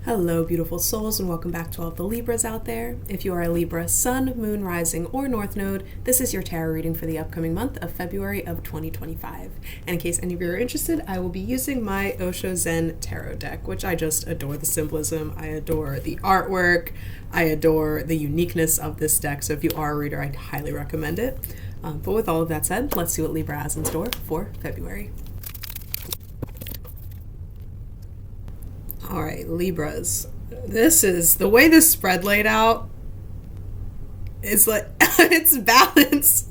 Hello, beautiful souls, and welcome back to all of the Libras out there. If you are a Libra Sun, Moon, Rising, or North Node, this is your tarot reading for the upcoming month of February of 2025. And in case any of you are interested, I will be using my Osho Zen Tarot deck, which I just adore the symbolism, I adore the artwork, I adore the uniqueness of this deck. So if you are a reader, I'd highly recommend it. But with all of that said, let's see what Libra has in store for February. All right, Libras. This is the way this spread laid out is like it's balanced.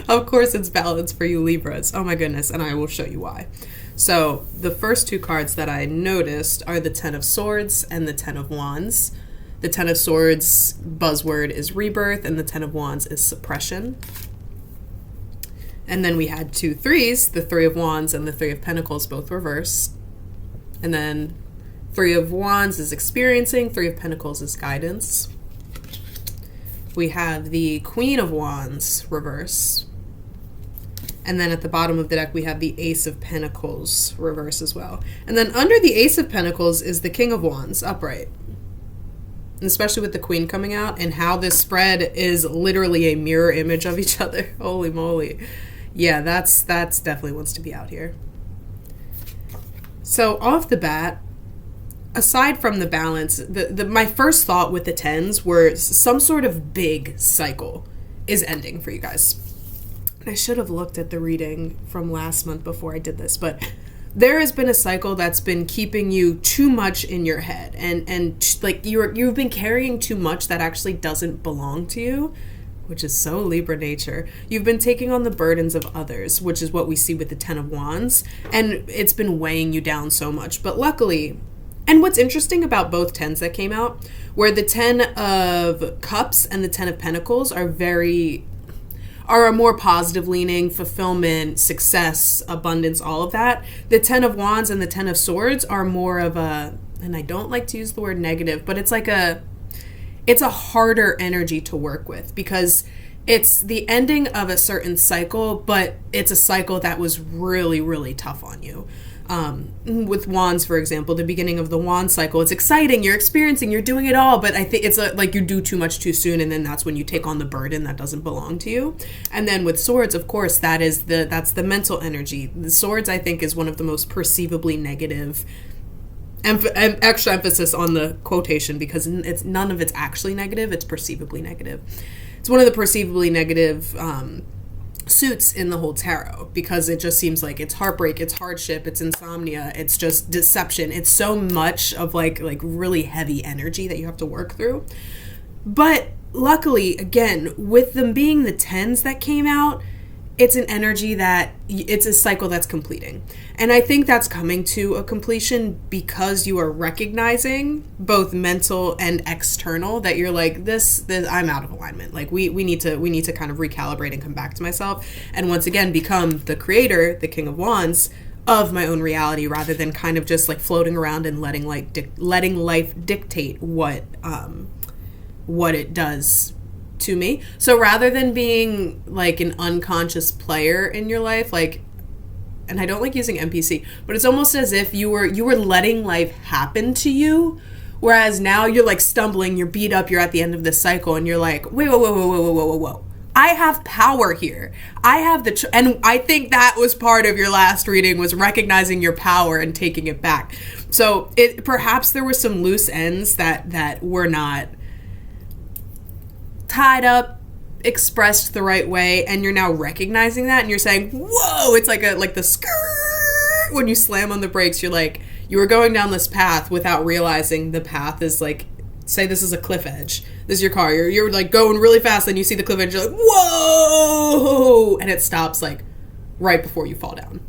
Of course it's balanced for you Libras. Oh my goodness, and I will show you why. So the first two cards that I noticed are the Ten of Swords and the Ten of Wands. The Ten of Swords buzzword is rebirth, and the Ten of Wands is suppression. And then we had two threes, the Three of Wands and the Three of Pentacles, both reversed. And then Three of Wands is experiencing, Three of Pentacles is guidance. We have the Queen of Wands reverse. And then at the bottom of the deck, we have the Ace of Pentacles reverse as well. And then under the Ace of Pentacles is the King of Wands upright. And especially with the Queen coming out and how this spread is literally a mirror image of each other. Holy moly. Yeah, that's definitely wants to be out here. So off the bat, aside from the balance, my first thought with the tens were some sort of big cycle is ending for you guys. I should have looked at the reading from last month before I did this, but there has been a cycle that's been keeping you too much in your head, and like you've been carrying too much that actually doesn't belong to you, which is so Libra nature. You've been taking on the burdens of others, which is what we see with the Ten of Wands, and it's been weighing you down so much. But luckily, and what's interesting about both tens that came out, where the Ten of Cups and the Ten of Pentacles are a more positive leaning, fulfillment, success, abundance, all of that. The Ten of Wands and the Ten of Swords are more of a, and I don't like to use the word negative, but it's a harder energy to work with because it's the ending of a certain cycle, but it's a cycle that was really, really tough on you. With Wands, for example, the beginning of the Wand cycle, it's exciting, you're experiencing, you're doing it all, but I think it's like you do too much too soon, and then that's when you take on the burden that doesn't belong to you. And then with Swords, of course, that's the mental energy. The Swords, I think, is one of the most perceivably negative, extra emphasis on the quotation because it's none of it's actually negative, it's perceivably negative. It's one of the perceivably negative suits in the whole tarot because it just seems like it's heartbreak, it's hardship, it's insomnia, it's just deception. It's so much of like really heavy energy that you have to work through. But luckily, again, with them being the tens that came out, it's an energy that it's a cycle that's completing. And I think that's coming to a completion because you are recognizing both mental and external that you're like, this I'm out of alignment. Like we need to kind of recalibrate and come back to myself. And once again, become the creator, the King of Wands of my own reality rather than kind of just like floating around and letting life dictate what it does to me. So rather than being like an unconscious player in your life, like, and I don't like using NPC, but it's almost as if you were letting life happen to you, whereas now you're like stumbling, you're beat up, you're at the end of this cycle, and you're like, whoa. I have power here. I have and I think that was part of your last reading, was recognizing your power and taking it back. So perhaps there were some loose ends that were not tied up, expressed the right way, and you're now recognizing that and you're saying, whoa, it's like the skirt when you slam on the brakes. You're like, you were going down this path without realizing the path is like, say this is a cliff edge, this is your car, you're like going really fast, and you see the cliff edge, you're like, whoa, and it stops like right before you fall down.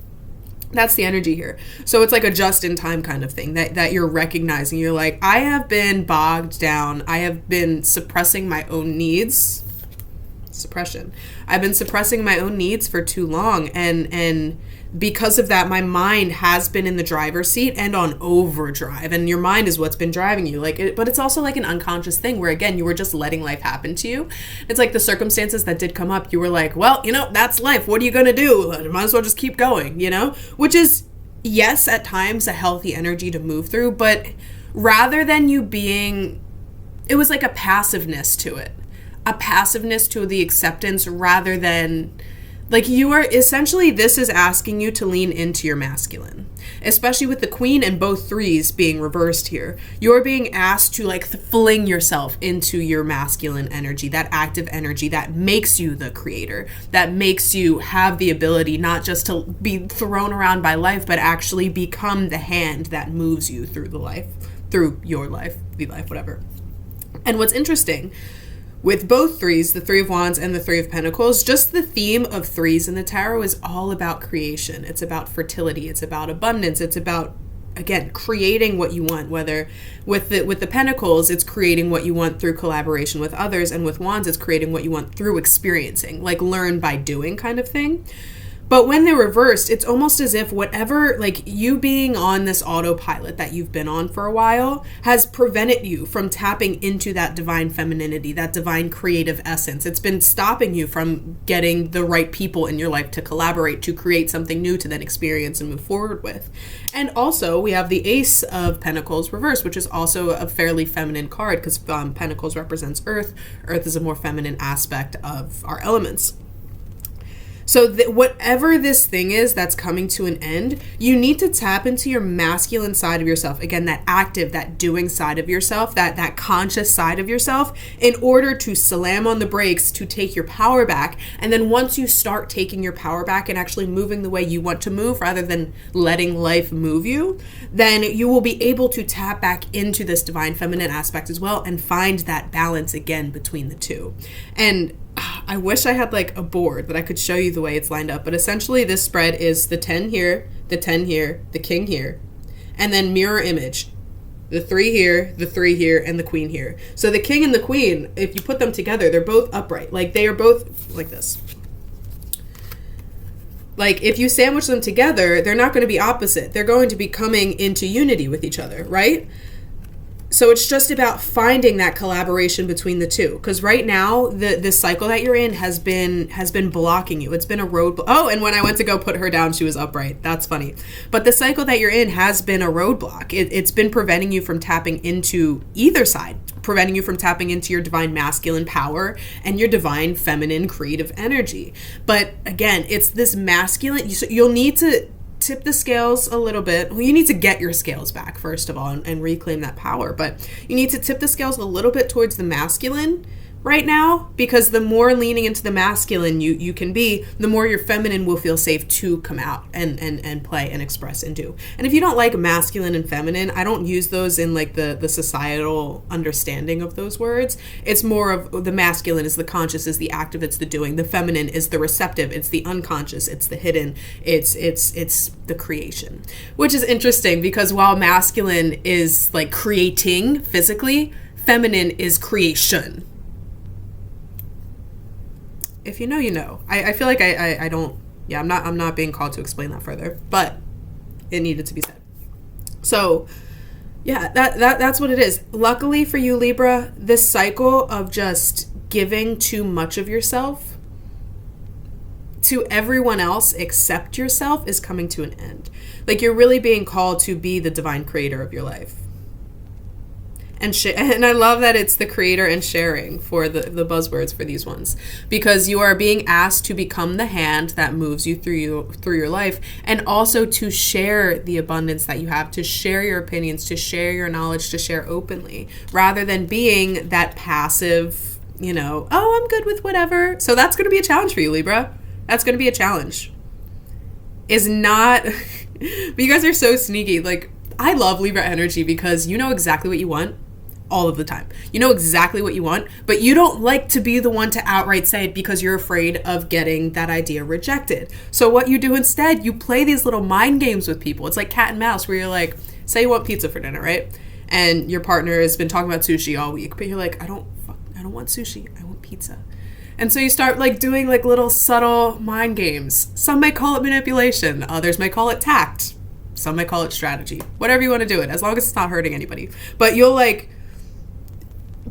That's the energy here. So it's like a just-in-time kind of thing that you're recognizing. You're like, I have been bogged down. I have been suppressing my own needs. Suppression. I've been suppressing my own needs for too long. And because of that, my mind has been in the driver's seat and on overdrive. And your mind is what's been driving you. But it's also like an unconscious thing where, again, you were just letting life happen to you. It's like the circumstances that did come up. You were like, well, that's life. What are you going to do? Might as well just keep going, which is, yes, at times a healthy energy to move through. But rather than you being, it was like a passiveness to it. A passiveness to the acceptance rather than, like, you are essentially, this is asking you to lean into your masculine, especially with the queen and both threes being reversed here. You're being asked to like fling yourself into your masculine energy, that active energy that makes you the creator, that makes you have the ability not just to be thrown around by life, but actually become the hand that moves you through the life, through your life, the life, whatever. And what's interesting with both threes, the Three of Wands and the Three of Pentacles, just the theme of threes in the tarot is all about creation. It's about fertility. It's about abundance. It's about, again, creating what you want. Whether with the Pentacles, it's creating what you want through collaboration with others, and with Wands, it's creating what you want through experiencing, like learn by doing kind of thing. But when they're reversed, it's almost as if whatever, like you being on this autopilot that you've been on for a while has prevented you from tapping into that divine femininity, that divine creative essence. It's been stopping you from getting the right people in your life to collaborate, to create something new to then experience and move forward with. And also we have the Ace of Pentacles reversed, which is also a fairly feminine card because Pentacles represents Earth. Earth is a more feminine aspect of our elements. So whatever this thing is that's coming to an end, you need to tap into your masculine side of yourself. Again, that active, that doing side of yourself, that conscious side of yourself, in order to slam on the brakes, to take your power back. And then once you start taking your power back and actually moving the way you want to move rather than letting life move you, then you will be able to tap back into this divine feminine aspect as well and find that balance again between the two. And I wish I had like a board that I could show you the way it's lined up, but essentially this spread is the 10 here, the 10 here, the king here, and then mirror image, the 3 here, the 3 here, and the queen here. So the king and the queen, if you put them together, they're both upright. Like they are both like this. Like if you sandwich them together, they're not going to be opposite. They're going to be coming into unity with each other, right? So it's just about finding that collaboration between the two. Because right now, the cycle that you're in has been blocking you. It's been a roadblock. Oh, and when I went to go put her down, she was upright. That's funny. But the cycle that you're in has been a roadblock. It's been preventing you from tapping into either side, preventing you from tapping into your divine masculine power and your divine feminine creative energy. But again, it's this masculine. You'll need to tip the scales a little bit. Well, you need to get your scales back, first of all, and reclaim that power. But you need to tip the scales a little bit towards the masculine right now, because the more leaning into the masculine you can be, the more your feminine will feel safe to come out and play and express and do. And if you don't like masculine and feminine, I don't use those in like the societal understanding of those words. It's more of the masculine is the conscious, is the active, it's the doing. The feminine is the receptive, it's the unconscious, it's the hidden, it's the creation. Which is interesting because while masculine is like creating physically, feminine is creation. If you know, you know. I feel like I don't, yeah, I'm not being called to explain that further, but it needed to be said. So yeah, that's what it is. Luckily for you, Libra, this cycle of just giving too much of yourself to everyone else except yourself is coming to an end. Like you're really being called to be the divine creator of your life. And I love that it's the creator and sharing for the buzzwords for these ones, because you are being asked to become the hand that moves you through your life, and also to share the abundance that you have, to share your opinions, to share your knowledge, to share openly, rather than being that passive, oh, I'm good with whatever. So that's going to be a challenge for you, Libra. That's going to be a challenge. Is not, but you guys are so sneaky. Like, I love Libra energy because you know exactly what you want. All of the time. You know exactly what you want, but you don't like to be the one to outright say it because you're afraid of getting that idea rejected. So what you do instead, you play these little mind games with people. It's like cat and mouse, where you're like, say you want pizza for dinner, right? And your partner has been talking about sushi all week, but you're like, I don't want sushi, I want pizza. And so you start like doing like little subtle mind games. Some may call it manipulation, others may call it tact. Some may call it strategy. Whatever you want to do it, as long as it's not hurting anybody. But you'll like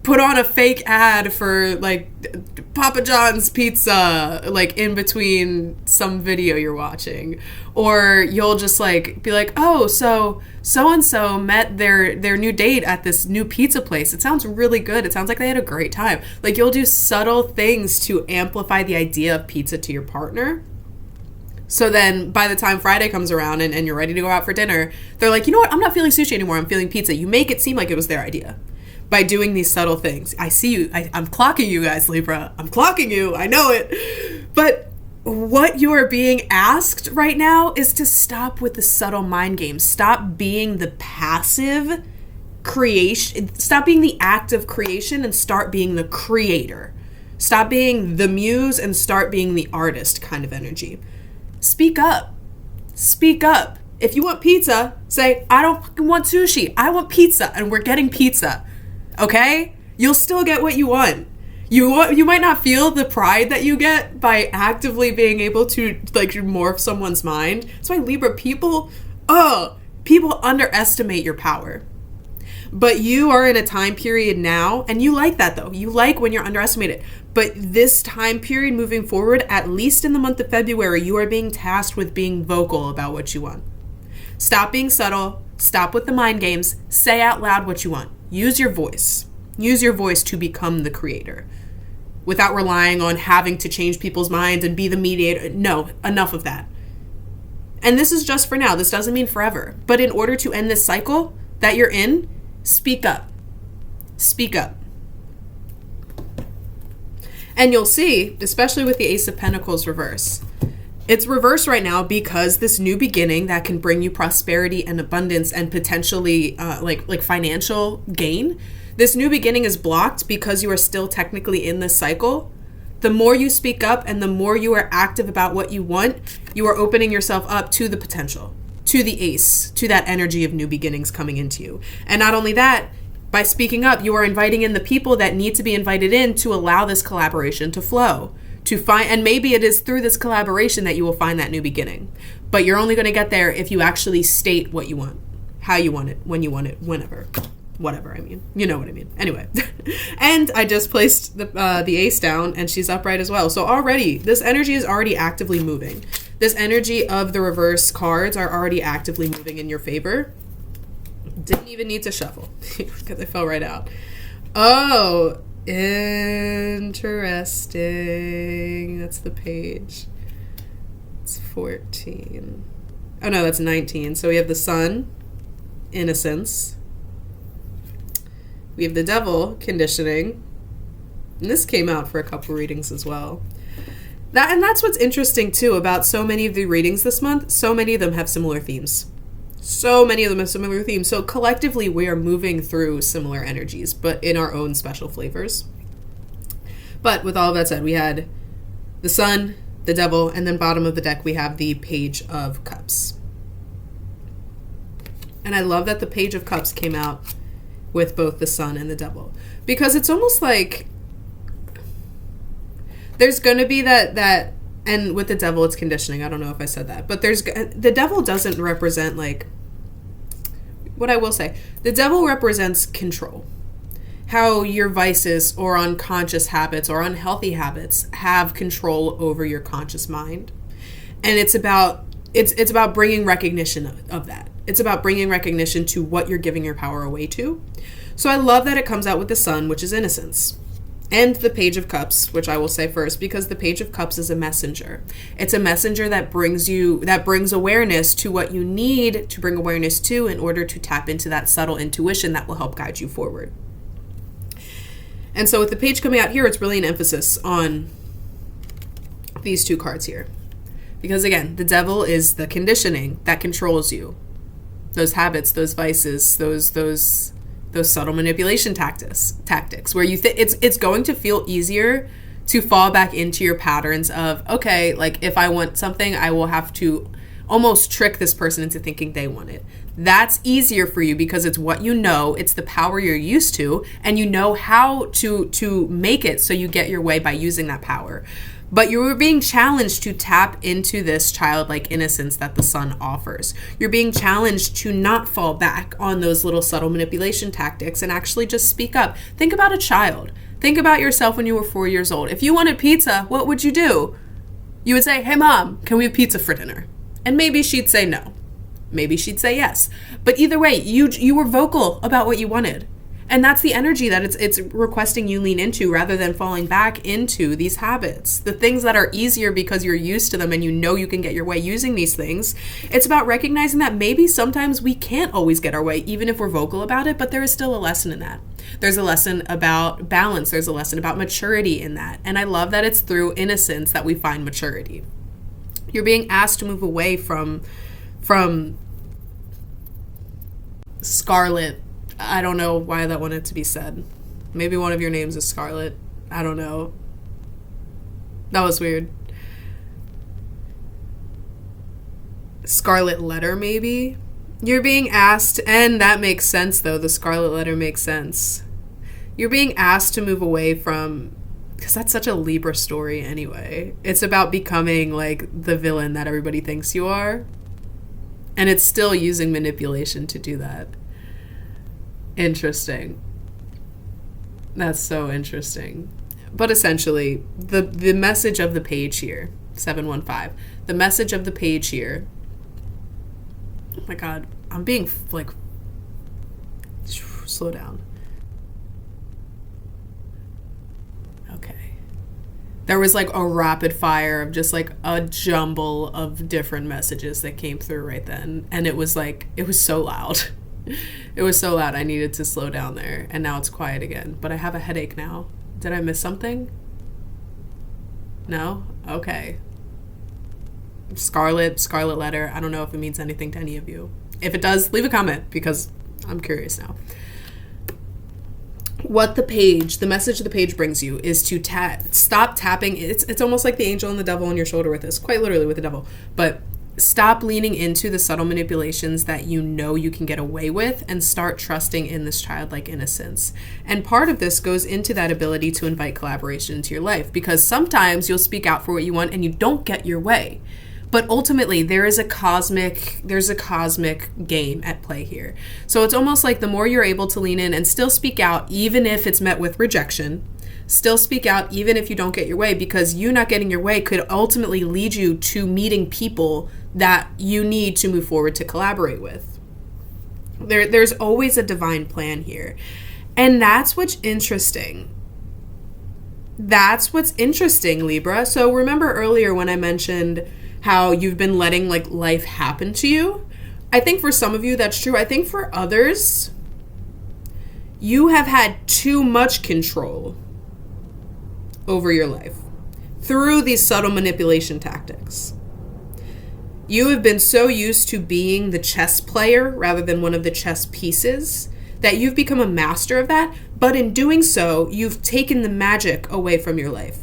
put on a fake ad for like Papa John's pizza, like in between some video you're watching, or you'll just like be like, oh, so and so met their new date at this new pizza place. It sounds really good. It sounds like they had a great time. Like, you'll do subtle things to amplify the idea of pizza to your partner. So then by the time Friday comes around and you're ready to go out for dinner, they're like, you know what? I'm not feeling sushi anymore. I'm feeling pizza. You make it seem like it was their idea by doing these subtle things. I see you. I'm clocking you guys, Libra. I'm clocking you. I know it. But what you are being asked right now is to stop with the subtle mind games. Stop being the passive creation. Stop being the act of creation and start being the creator. Stop being the muse and start being the artist kind of energy. Speak up. Speak up. If you want pizza, say, I don't fucking want sushi. I want pizza, and we're getting pizza. Okay? You'll still get what you want. You might not feel the pride that you get by actively being able to like morph someone's mind. That's why Libra people underestimate your power. But you are in a time period now, and you like that though. You like when you're underestimated. But this time period moving forward, at least in the month of February, you are being tasked with being vocal about what you want. Stop being subtle. Stop with the mind games. Say out loud what you want. Use your voice. Use your voice to become the creator without relying on having to change people's minds and be the mediator. No, enough of that. And this is just for now. This doesn't mean forever. But in order to end this cycle that you're in, speak up. Speak up. And you'll see, especially with the Ace of Pentacles reverse, it's reversed right now because this new beginning that can bring you prosperity and abundance and potentially like financial gain, this new beginning is blocked because you are still technically in this cycle. The more you speak up and the more you are active about what you want, you are opening yourself up to the potential, to the ace, to that energy of new beginnings coming into you. And not only that, by speaking up, you are inviting in the people that need to be invited in to allow this collaboration to flow, to find, and maybe it is through this collaboration that you will find that new beginning. But you're only going to get there if you actually state what you want, how you want it, when you want it, whenever, whatever. I mean, you know what I mean. Anyway, and I just placed the ace down, and she's upright as well. So already, this energy is already actively moving. This energy of the reverse cards are already actively moving in your favor. Didn't even need to shuffle because they fell right out. Oh, interesting. That's the page. It's 14. Oh no, that's 19. So we have the Sun, innocence. We have the Devil, conditioning. And this came out for a couple readings as well. That's what's interesting too about so many of the readings this month. So many of them have similar themes. So many of them have similar themes. So collectively, we are moving through similar energies, but in our own special flavors. But with all of that said, we had the Sun, the Devil, and then bottom of the deck, we have the Page of Cups. And I love that the Page of Cups came out with both the Sun and the Devil, because it's almost like there's going to be that, and with the Devil, it's conditioning. I don't know if I said that, but the Devil doesn't represent like, what I will say, the Devil represents control. How your vices or unconscious habits or unhealthy habits have control over your conscious mind. And it's about bringing recognition of that. It's about bringing recognition to what you're giving your power away to. So I love that it comes out with the Sun, which is innocence. And the Page of Cups, which I will say first, because the Page of Cups is a messenger. It's a messenger that brings awareness to what you need to bring awareness to in order to tap into that subtle intuition that will help guide you forward. And so with the page coming out here, it's really an emphasis on these two cards here. Because again, the Devil is the conditioning that controls you. Those habits, those vices, those subtle manipulation tactics where you think it's going to feel easier to fall back into your patterns of, okay, like if I want something, I will have to almost trick this person into thinking they want it. That's easier for you because it's what you know, it's the power you're used to, and you know how to make it so you get your way by using that power. But you were being challenged to tap into this childlike innocence that the sun offers. You're being challenged to not fall back on those little subtle manipulation tactics and actually just speak up. Think about a child. Think about yourself when you were 4 years old. If you wanted pizza, what would you do? You would say, hey, Mom, can we have pizza for dinner? And maybe she'd say no. Maybe she'd say yes. But either way, you were vocal about what you wanted. And that's the energy that it's requesting you lean into rather than falling back into these habits. The things that are easier because you're used to them and you know you can get your way using these things. It's about recognizing that maybe sometimes we can't always get our way, even if we're vocal about it, but there is still a lesson in that. There's a lesson about balance. There's a lesson about maturity in that. And I love that it's through innocence that we find maturity. You're being asked to move away from Scarlet. I don't know why that wanted to be said. Maybe one of your names is Scarlet. I don't know. That was weird. Scarlet Letter, maybe? You're being asked, and that makes sense, though. The Scarlet Letter makes sense. You're being asked to move away from... Because that's such a Libra story anyway. It's about becoming, like, the villain that everybody thinks you are. And it's still using manipulation to do that. Interesting. That's so interesting. But essentially, the message of the page here, 715, the message of the page here, oh my God, I'm being, like, slow down. Okay. There was, like, a rapid fire of just, like, a jumble of different messages that came through right then. And it was, like, it was so loud. It was so loud I needed to slow down there, and now it's quiet again. But I have a headache now. Did I miss something? No? Okay. Scarlet Letter. I don't know if it means anything to any of you. If it does, leave a comment because I'm curious now. What the message the page brings you is to stop tapping. It's almost like the angel and the devil on your shoulder with this, quite literally with the devil. But stop leaning into the subtle manipulations that you know you can get away with and start trusting in this childlike innocence. And part of this goes into that ability to invite collaboration into your life, because sometimes you'll speak out for what you want and you don't get your way. But ultimately, there's a cosmic game at play here. So it's almost like the more you're able to lean in and still speak out, even if it's met with rejection, still speak out even if you don't get your way, because you not getting your way could ultimately lead you to meeting people that you need to move forward to collaborate with. There's always a divine plan here. And that's what's interesting. That's what's interesting, Libra. So remember earlier when I mentioned how you've been letting like life happen to you? I think for some of you that's true. I think for others, you have had too much control over your life through these subtle manipulation tactics. You have been so used to being the chess player rather than one of the chess pieces that you've become a master of that, but in doing so, you've taken the magic away from your life.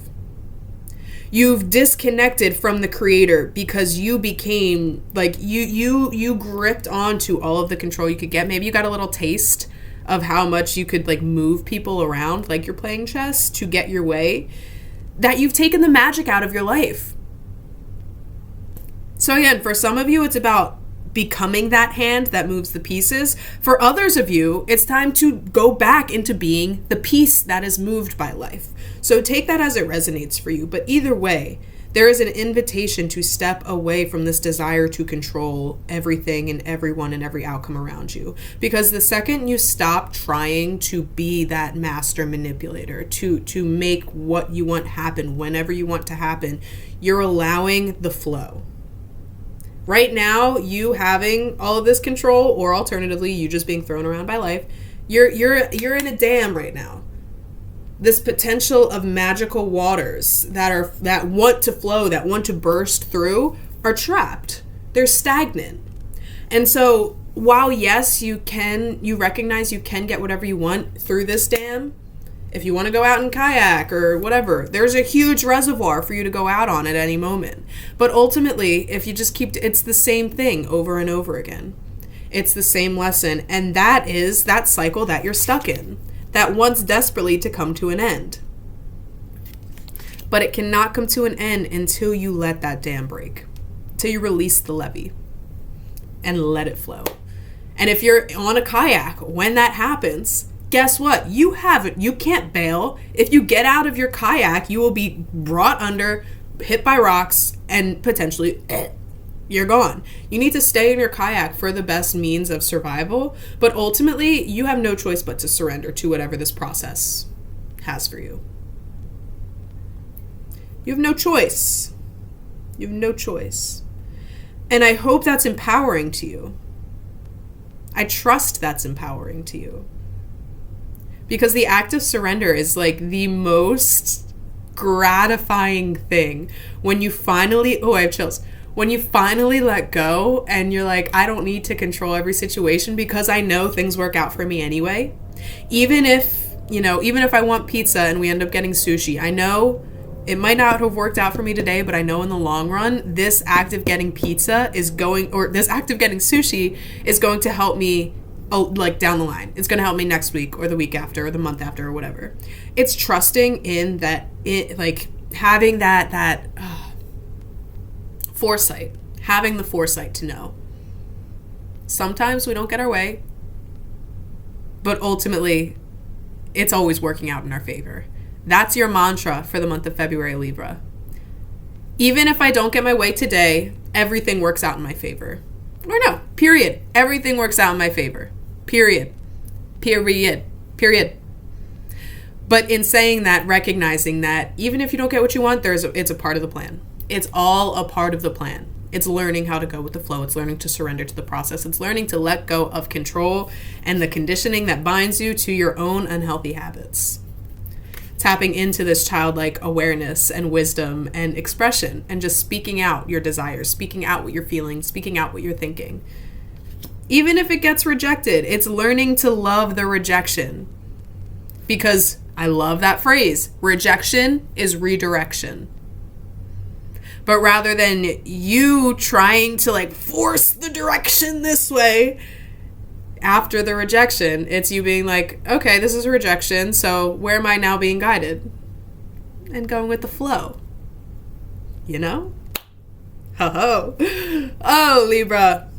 You've disconnected from the creator because you became like you gripped onto all of the control you could get. Maybe you got a little taste of how much you could like move people around like you're playing chess to get your way, that you've taken the magic out of your life. So again, for some of you, it's about becoming that hand that moves the pieces. For others of you, it's time to go back into being the piece that is moved by life. So take that as it resonates for you. But either way, there is an invitation to step away from this desire to control everything and everyone and every outcome around you. Because the second you stop trying to be that master manipulator, to make what you want happen whenever you want to happen, you're allowing the flow. Right now, you having all of this control, or alternatively, you just being thrown around by life, you're in a dam right now. This potential of magical waters that want to flow, that want to burst through, are trapped. They're stagnant. And so, while yes, you recognize you can get whatever you want through this dam. If you want to go out and kayak or whatever, there's a huge reservoir for you to go out on at any moment. But ultimately, if you just it's the same thing over and over again. It's the same lesson. And that is that cycle that you're stuck in, that wants desperately to come to an end. But it cannot come to an end until you let that dam break, until you release the levee and let it flow. And if you're on a kayak, when that happens, guess what? You can't bail. If you get out of your kayak, you will be brought under, hit by rocks, and potentially you're gone. You need to stay in your kayak for the best means of survival, but ultimately you have no choice but to surrender to whatever this process has for you. You have no choice. You have no choice. And I hope that's empowering to you. I trust that's empowering to you. Because the act of surrender is like the most gratifying thing when you finally, I have chills. When you finally let go and you're like, I don't need to control every situation because I know things work out for me anyway. Even if I want pizza and we end up getting sushi, I know it might not have worked out for me today, but I know in the long run, this act of getting pizza this act of getting sushi is going to help me down the line. It's going to help me next week or the week after or the month after or whatever. It's trusting in that, having that foresight, having the foresight to know. Sometimes we don't get our way, but ultimately it's always working out in our favor. That's your mantra for the month of February, Libra. Even if I don't get my way today, everything works out in my favor. Or no, period. Everything works out in my favor. Period. But in saying that, recognizing that even if you don't get what you want, it's a part of the plan. It's all a part of the plan. It's learning how to go with the flow. It's learning to surrender to the process. It's learning to let go of control and the conditioning that binds you to your own unhealthy habits. Tapping into this childlike awareness and wisdom and expression and just speaking out your desires, speaking out what you're feeling, speaking out what you're thinking. Even if it gets rejected, it's learning to love the rejection. Because I love that phrase. Rejection is redirection. But rather than you trying to force the direction this way, after the rejection, it's you being like, okay, this is a rejection, so where am I now being guided? And going with the flow. You know? Ho-ho. Oh, Libra.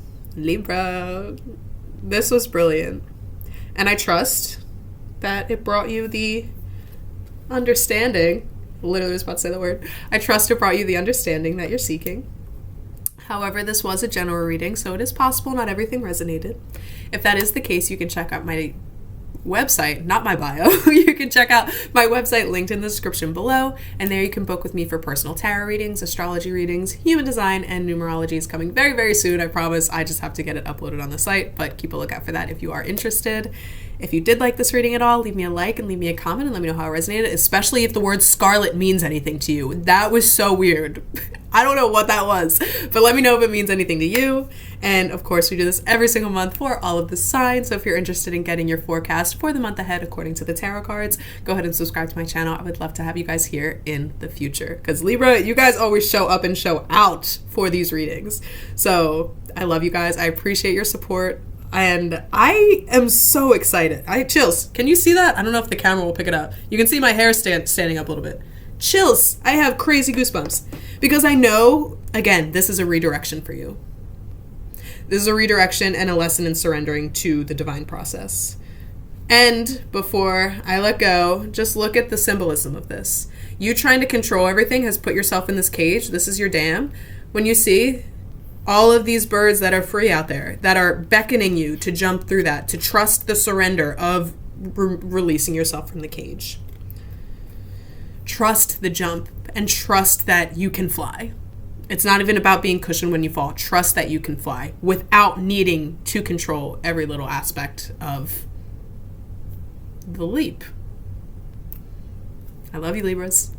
This was brilliant. And I trust that it brought you the understanding. Literally was about to say the word. I trust it brought you the understanding that you're seeking. However, this was a general reading, so it is possible not everything resonated. If that is the case, you can check out my website, not my bio. You can check out my website linked in the description below, and there you can book with me for personal tarot readings, astrology readings, human design, and numerology is coming very, very soon, I promise. I just have to get it uploaded on the site, but keep a lookout for that if you are interested. If you did like this reading at all, leave me a like and leave me a comment and let me know how it resonated, especially if the word scarlet means anything to you. That was so weird. I don't know what that was, but let me know if it means anything to you. And of course, we do this every single month for all of the signs. So if you're interested in getting your forecast for the month ahead according to the tarot cards, go ahead and subscribe to my channel. I would love to have you guys here in the future. Because Libra, you guys always show up and show out for these readings. So I love you guys. I appreciate your support. And I am so excited. Chills. Can you see that? I don't know if the camera will pick it up. You can see my hair standing up a little bit. Chills. I have crazy goosebumps. Because I know, again, this is a redirection for you. This is a redirection and a lesson in surrendering to the divine process. And before I let go, just look at the symbolism of this. You trying to control everything has put yourself in this cage. This is your dam. When you see all of these birds that are free out there, that are beckoning you to jump through that, to trust the surrender of releasing yourself from the cage. Trust the jump and trust that you can fly. It's not even about being cushioned when you fall. Trust that you can fly without needing to control every little aspect of the leap. I love you, Libras.